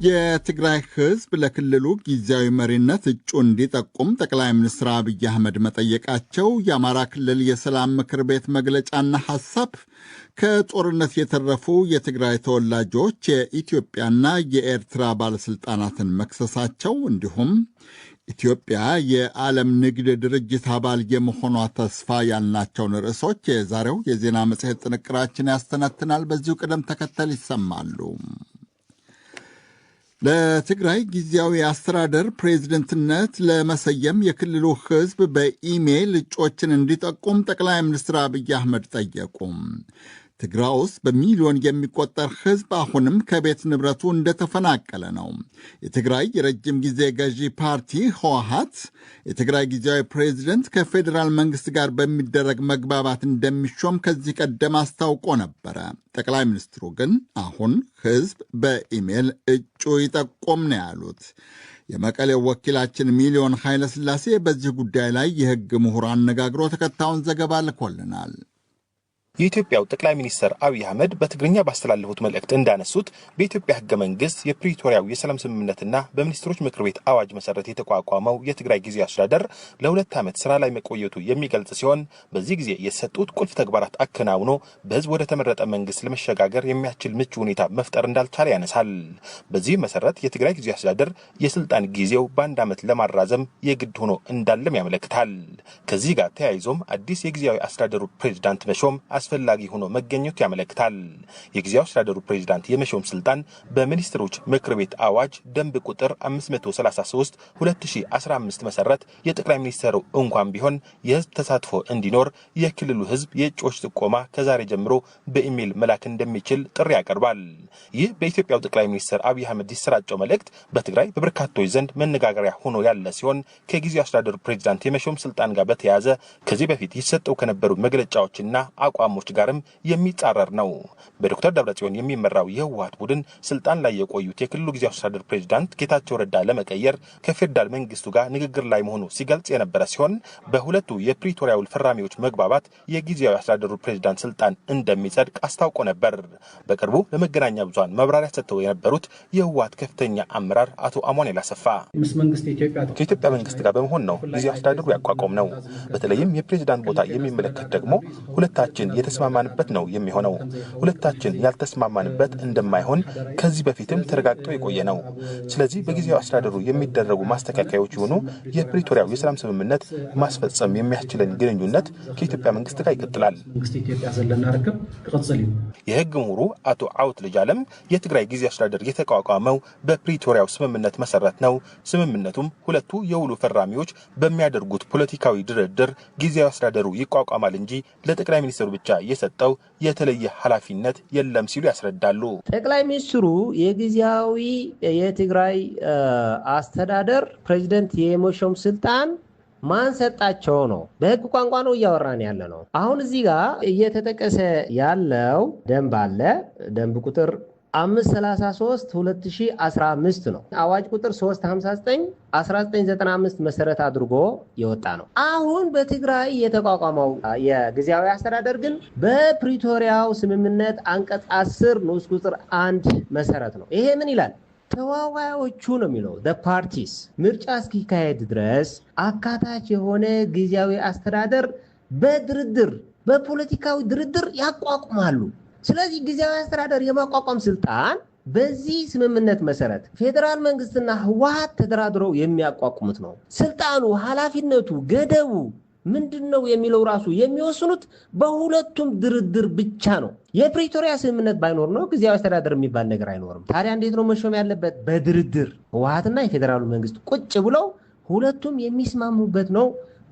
የትግራይ ህዝብ ለክልሉ ጊዜያዊ መሪነት እጩ እንዲጠቁም ጠቅላይ ሚኒስትር አብይ አህመድ መጠየቃቸው፣ የአማራ ክልል የሰላም ምክር ቤት መግለጫና ሐሳብ፣ ከጦርነት የተረፉ የትግራይ ተወላጆች የኢትዮጵያና የኤርትራ ባለሥልጣናትን መክሰሳቸው፣ እንዲሁም ኢትዮጵያ የዓለም ንግድ ድርጅት አባል የመሆኗ ተስፋ ያልናቸውን ርዕሶች የዛሬው የዜና መጽሔት ጥንቅራችን ያስተነትናል። በዚሁ ቅደም ተከተል ይሰማሉ። ለትግራይ ጊዜያዊ አስተዳደር ፕሬዝደንትነት ለመሰየም የክልሉ ህዝብ በኢሜይል እጩዎችን እንዲጠቁም ጠቅላይ ሚኒስትር አብይ አህመድ ጠየቁ። ትግራይ ውስጥ በሚሊዮን የሚቆጠር ህዝብ አሁንም ከቤት ንብረቱ እንደተፈናቀለ ነው። የትግራይ የረጅም ጊዜ ገዢ ፓርቲ ህወሓት የትግራይ ጊዜያዊ ፕሬዝደንት ከፌዴራል መንግስት ጋር በሚደረግ መግባባት እንደሚሾም ከዚህ ቀደም አስታውቆ ነበረ። ጠቅላይ ሚኒስትሩ ግን አሁን ህዝብ በኢሜይል እጩ ይጠቆም ነው ያሉት። የመቀሌው ወኪላችን ሚሊዮን ኃይለሥላሴ በዚህ ጉዳይ ላይ የህግ ምሁር አነጋግሮ ተከታዩን ዘገባ ልኮልናል። የኢትዮጵያው ጠቅላይ ሚኒስትር አብይ አህመድ በትግርኛ ባስተላለፉት መልእክት እንዳነሱት በኢትዮጵያ ህገ መንግስት የፕሪቶሪያው የሰላም ስምምነትና በሚኒስትሮች ምክር ቤት አዋጅ መሰረት የተቋቋመው የትግራይ ጊዜያዊ አስተዳደር ለ2 ዓመት ስራ ላይ መቆየቱ የሚገልጽ ሲሆን በዚህ ጊዜ የተሰጡት ቁልፍ ተግባራት አከናውኖ በህዝብ ወደ ተመረጠ መንግስት ለመሸጋገር የሚያስችል ምቹ ሁኔታ መፍጠር እንዳልቻለ ያነሳል። በዚህ መሰረት የትግራይ ጊዜያዊ አስተዳደር የስልጣን ጊዜው በ1 ዓመት ለማራዘም የግድ ሆኖ እንዳለም ያመለክታል። ከዚህ ጋር ተያይዞም አዲስ የጊዜያዊ አስተዳደሩ ፕሬዝዳንት መሾም አስፈላጊ ሆኖ መገኘቱ ያመለክታል። የጊዜያዊ አስተዳደሩ ፕሬዝዳንት የመሾም ስልጣን በሚኒስትሮች ምክር ቤት አዋጅ ደንብ ቁጥር 533 2015 መሰረት የጠቅላይ ሚኒስትሩ እንኳን ቢሆን የህዝብ ተሳትፎ እንዲኖር የክልሉ ህዝብ የእጩዎች ጥቆማ ከዛሬ ጀምሮ በኢሜይል መላክ እንደሚችል ጥሪ ያቀርባል። ይህ በኢትዮጵያው ጠቅላይ ሚኒስትር አብይ አህመድ የተሰራጨው መልእክት በትግራይ በበርካቶች ዘንድ መነጋገሪያ ሆኖ ያለ ሲሆን ከጊዜያዊ አስተዳደሩ ፕሬዝዳንት የመሾም ስልጣን ጋር በተያያዘ ከዚህ በፊት ይሰጠው ከነበሩ መግለጫዎችና አቋሞች ጋርም የሚጻረር ነው። በዶክተር ደብረጽዮን የሚመራው የህወሓት ቡድን ስልጣን ላይ የቆዩት የክልሉ ጊዜያዊ አስተዳደር ፕሬዝዳንት ጌታቸው ረዳ ለመቀየር ከፌዴራል መንግስቱ ጋር ንግግር ላይ መሆኑ ሲገልጽ የነበረ ሲሆን በሁለቱ የፕሪቶሪያው ፈራሚዎች መግባባት የጊዜያዊ አስተዳደሩ ፕሬዝዳንት ስልጣን እንደሚጸድቅ አስታውቆ ነበር። በቅርቡ ለመገናኛ ብዙሃን መብራሪያ ሰጥተው የነበሩት የህወሓት ከፍተኛ አመራር አቶ አሞኔል አሰፋ ከኢትዮጵያ መንግስት ጋር በመሆን ነው ጊዜያዊ አስተዳደሩ ያቋቋም ነው። በተለይም የፕሬዝዳንት ቦታ የሚመለከት ደግሞ ሁለታችን የተስማማንበት ነው የሚሆነው። ሁለታችን ያልተስማማንበት እንደማይሆን ከዚህ በፊትም ተረጋግጦ የቆየ ነው። ስለዚህ በጊዜያዊ አስተዳደሩ የሚደረጉ ማስተካከያዎች የሆኑ የፕሪቶሪያው የሰላም ስምምነት ማስፈጸም የሚያስችለን ግንኙነት ከኢትዮጵያ መንግስት ጋር ይቀጥላል። የህግ ምሁሩ አቶ አውት ልጅ አለም የትግራይ ጊዜያዊ አስተዳደር የተቋቋመው በፕሪቶሪያው ስምምነት መሰረት ነው። ስምምነቱም ሁለቱ የውሉ ፈራሚዎች በሚያደርጉት ፖለቲካዊ ድርድር ጊዜያዊ አስተዳደሩ ይቋቋማል እንጂ ለጠቅላይ ሚኒስትሩ ብቻ የሰጠው የተለየ ኃላፊነት የለም ሲሉ ያስረዳሉ። ጠቅላይ ሚኒስትሩ የጊዜያዊ የትግራይ አስተዳደር ፕሬዝዳንት የመሾም ስልጣን ማን ሰጣቸው ነው? በህግ ቋንቋ ነው እያወራን ያለ ነው። አሁን እዚህ ጋር እየተጠቀሰ ያለው ደንብ አለ። ደንብ ቁጥር 533 2015 ነው። አዋጅ ቁጥር 359 1995 መሰረት አድርጎ የወጣ ነው። አሁን በትግራይ የተቋቋመው የጊዜያዊ አስተዳደር ግን በፕሪቶሪያው ስምምነት አንቀጽ 10 ንዑስ ቁጥር 1 መሰረት ነው። ይሄ ምን ይላል? ተዋዋዮቹ ነው የሚለው the parties ምርጫ እስኪካሄድ ድረስ አካታች የሆነ ጊዜያዊ አስተዳደር በድርድር በፖለቲካዊ ድርድር ያቋቁማሉ። ስለዚህ ጊዜያዊ አስተዳደር የማቋቋም ስልጣን በዚህ ስምምነት መሰረት ፌዴራል መንግስትና ህወሓት ተደራድረው የሚያቋቁሙት ነው። ስልጣኑ፣ ኃላፊነቱ፣ ገደቡ ምንድነው የሚለው ራሱ የሚወስኑት በሁለቱም ድርድር ብቻ ነው። የፕሪቶሪያ ስምምነት ባይኖር ነው ጊዜያዊ አስተዳደር የሚባል ነገር አይኖርም። ታዲያ እንዴት ነው መሾም ያለበት? በድርድር ህወሓትና የፌዴራሉ መንግስት ቁጭ ብለው ሁለቱም የሚስማሙበት ነው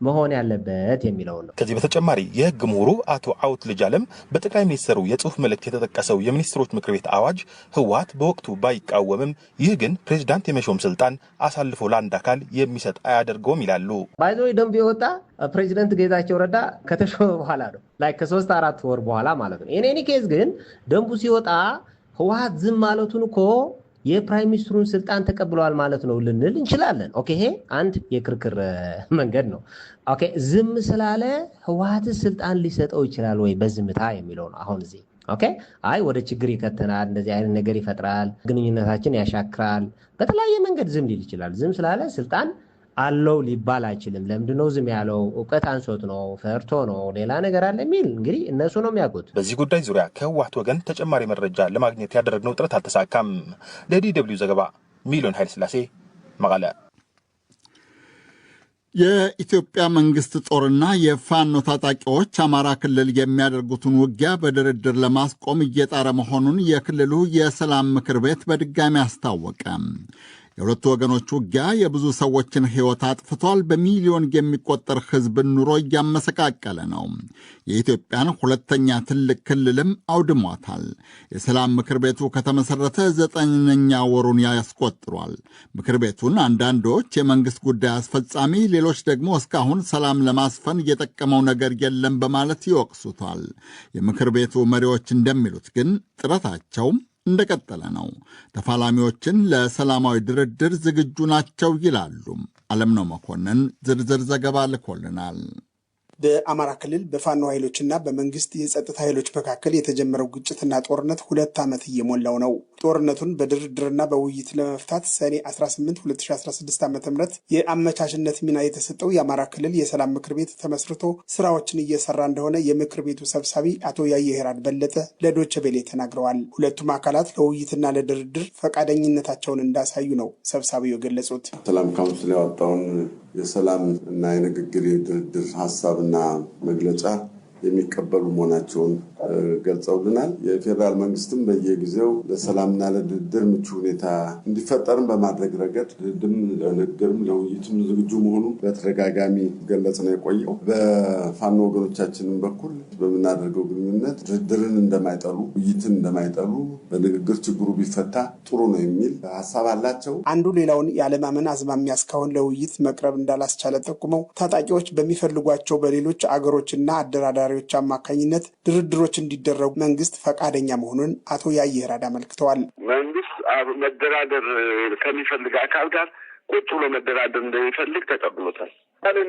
መሆን ያለበት የሚለው ነው። ከዚህ በተጨማሪ የህግ ምሁሩ አቶ አውት ልጅ አለም በጠቅላይ ሚኒስትሩ የጽሁፍ መልእክት የተጠቀሰው የሚኒስትሮች ምክር ቤት አዋጅ ህወሓት በወቅቱ ባይቃወምም ይህ ግን ፕሬዝዳንት የመሾም ስልጣን አሳልፎ ለአንድ አካል የሚሰጥ አያደርገውም ይላሉ። ባይዘው ደንብ የወጣ ፕሬዝዳንት ጌታቸው ረዳ ከተሾመ በኋላ ነው። ላይ ከ3-4 ወር በኋላ ማለት ነው። እኔ ኬዝ ግን ደንቡ ሲወጣ ህወሓት ዝም ማለቱን እኮ የፕራይም ሚኒስትሩን ስልጣን ተቀብለዋል ማለት ነው ልንል እንችላለን። ኦኬ፣ ይሄ አንድ የክርክር መንገድ ነው። ኦኬ፣ ዝም ስላለ ህወሓት ስልጣን ሊሰጠው ይችላል ወይ በዝምታ የሚለው ነው። አሁን እዚህ ኦኬ አይ ወደ ችግር ይከተናል፣ እንደዚህ አይነት ነገር ይፈጥራል፣ ግንኙነታችን ያሻክራል፣ በተለያየ መንገድ ዝም ሊል ይችላል። ዝም ስላለ ስልጣን አለው ሊባል አይችልም። ለምንድነው ዝም ያለው? እውቀት አንሶት ነው? ፈርቶ ነው? ሌላ ነገር አለ የሚል እንግዲህ እነሱ ነው የሚያውቁት። በዚህ ጉዳይ ዙሪያ ከህወሓት ወገን ተጨማሪ መረጃ ለማግኘት ያደረግነው ጥረት አልተሳካም። ለዲ.ደብልዩ ዘገባ ሚሊዮን ኃይለሥላሴ መቀለ። የኢትዮጵያ መንግስት ጦርና የፋኖ ታጣቂዎች አማራ ክልል የሚያደርጉትን ውጊያ በድርድር ለማስቆም እየጣረ መሆኑን የክልሉ የሰላም ምክር ቤት በድጋሚ አስታወቀ። የሁለቱ ወገኖች ውጊያ የብዙ ሰዎችን ሕይወት አጥፍቷል። በሚሊዮን የሚቆጠር ሕዝብን ኑሮ እያመሰቃቀለ ነው። የኢትዮጵያን ሁለተኛ ትልቅ ክልልም አውድሟታል። የሰላም ምክር ቤቱ ከተመሠረተ 9ኛ ወሩን ያስቆጥሯል። ምክር ቤቱን አንዳንዶች የመንግሥት ጉዳይ አስፈጻሚ፣ ሌሎች ደግሞ እስካሁን ሰላም ለማስፈን የጠቀመው ነገር የለም በማለት ይወቅሱታል። የምክር ቤቱ መሪዎች እንደሚሉት ግን ጥረታቸው እንደቀጠለ ነው። ተፋላሚዎችን ለሰላማዊ ድርድር ዝግጁ ናቸው ይላሉ። አለምነው መኮንን ዝርዝር ዘገባ ልኮልናል። በአማራ ክልል በፋኖ ኃይሎችና በመንግስት የጸጥታ ኃይሎች መካከል የተጀመረው ግጭትና ጦርነት 2 ዓመት እየሞላው ነው። ጦርነቱን በድርድርና በውይይት ለመፍታት ሰኔ 18 2016 ዓ.ም የአመቻችነት ሚና የተሰጠው የአማራ ክልል የሰላም ምክር ቤት ተመስርቶ ስራዎችን እየሰራ እንደሆነ የምክር ቤቱ ሰብሳቢ አቶ ያየህራድ በለጠ ለዶቼ ቬለ ተናግረዋል። ሁለቱም አካላት ለውይይትና ለድርድር ፈቃደኝነታቸውን እንዳሳዩ ነው ሰብሳቢው የገለጹት። ሰላም ካውንስል ያወጣውን የሰላም እና የንግግር የድርድር ሀሳብና መግለጫ የሚቀበሉ መሆናቸውን ገልጸውልናል። የፌዴራል መንግስትም በየጊዜው ለሰላምና ለድርድር ምቹ ሁኔታ እንዲፈጠርም በማድረግ ረገድ ለንግግርም ለውይይትም ዝግጁ መሆኑን በተደጋጋሚ ገለጽ ነው የቆየው። በፋኖ ወገኖቻችንም በኩል በምናደርገው ግንኙነት ድርድርን እንደማይጠሉ፣ ውይይትን እንደማይጠሉ፣ በንግግር ችግሩ ቢፈታ ጥሩ ነው የሚል ሀሳብ አላቸው። አንዱ ሌላውን ያለማመን አዝማሚያ እስካሁን ለውይይት መቅረብ እንዳላስቻለ ጠቁመው ታጣቂዎች በሚፈልጓቸው በሌሎች አገሮችና አደራዳሪዎች አማካኝነት ድርድሮች እንዲደረጉ መንግስት ፈቃደኛ መሆኑን አቶ ያየህራድ አመልክተዋል። መንግስት መደራደር ከሚፈልግ አካል ጋር ቁጭ ብሎ መደራደር እንደሚፈልግ ተቀብሎታል።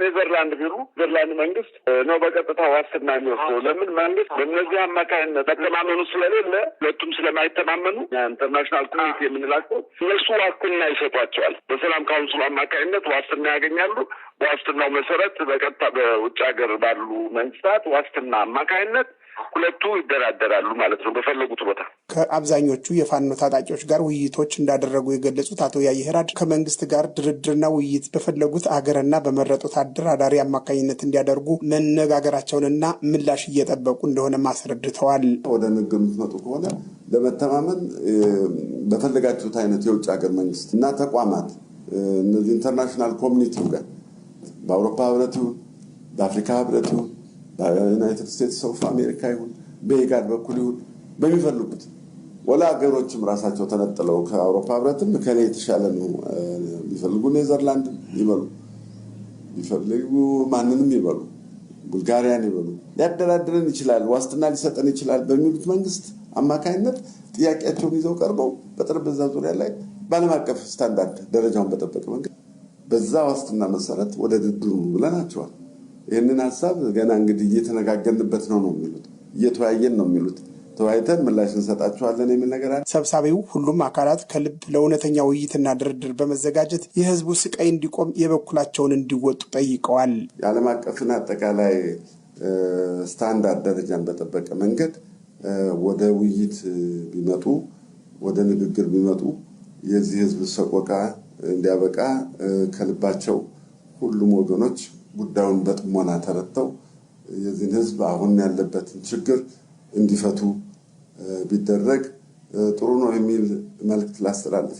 ኔዘርላንድ ቢሉ ኔዘርላንድ መንግስት ነው በቀጥታ ዋስትና የሚወስደው። ለምን መንግስት በእነዚህ አማካኝነት መተማመኑ ስለሌለ፣ ሁለቱም ስለማይተማመኑ ኢንተርናሽናል ኮሚቴ የምንላቸው እነሱ ዋስትና ይሰጧቸዋል። በሰላም ካውንስሉ አማካኝነት ዋስትና ያገኛሉ። በዋስትናው መሰረት በቀጥታ በውጭ ሀገር ባሉ መንግስታት ዋስትና አማካኝነት ሁለቱ ይደራደራሉ ማለት ነው በፈለጉት ቦታ። ከአብዛኞቹ የፋኖ ታጣቂዎች ጋር ውይይቶች እንዳደረጉ የገለጹት አቶ ያየህራድ ከመንግስት ጋር ድርድርና ውይይት በፈለጉት አገርና በመረጡት አደራዳሪ አማካኝነት እንዲያደርጉ መነጋገራቸውንና ምላሽ እየጠበቁ እንደሆነ ማስረድተዋል። ወደ ንግግር የምትመጡ ከሆነ ለመተማመን በፈለጋችሁት አይነት የውጭ ሀገር መንግስት እና ተቋማት እነዚህ ኢንተርናሽናል ኮሚኒቲው ጋር በአውሮፓ ህብረት ይሁን በአፍሪካ ህብረት ይሁን በዩናይትድ ስቴትስ ኦፍ አሜሪካ ይሁን በኢጋድ በኩል ይሁን በሚፈልጉት ወላ ሀገሮችም ራሳቸው ተነጥለው ከአውሮፓ ህብረትም ከኔ የተሻለ ነው ቢፈልጉ ኔዘርላንድ ይበሉ፣ ቢፈልጉ ማንንም ይበሉ፣ ቡልጋሪያን ይበሉ፣ ሊያደራድረን ይችላል፣ ዋስትና ሊሰጠን ይችላል በሚሉት መንግስት አማካይነት ጥያቄያቸውን ይዘው ቀርበው በጠረጴዛ ዙሪያ ላይ በዓለም አቀፍ ስታንዳርድ ደረጃውን በጠበቀ መንገድ በዛ ዋስትና መሰረት ወደ ድርድሩ ብለናቸዋል። ይህንን ሀሳብ ገና እንግዲህ እየተነጋገርንበት ነው የሚሉት፣ እየተወያየን ነው የሚሉት። ተወያይተን ምላሽ እንሰጣቸዋለን የሚል ነገር አለ። ሰብሳቢው ሁሉም አካላት ከልብ ለእውነተኛ ውይይትና ድርድር በመዘጋጀት የህዝቡ ስቃይ እንዲቆም የበኩላቸውን እንዲወጡ ጠይቀዋል። የዓለም አቀፍን አጠቃላይ ስታንዳርድ ደረጃን በጠበቀ መንገድ ወደ ውይይት ቢመጡ፣ ወደ ንግግር ቢመጡ የዚህ ህዝብ ሰቆቃ እንዲያበቃ ከልባቸው ሁሉም ወገኖች ጉዳዩን በጥሞና ተረድተው የዚህን ህዝብ አሁን ያለበትን ችግር እንዲፈቱ ቢደረግ ጥሩ ነው የሚል መልእክት ላስተላልፍ።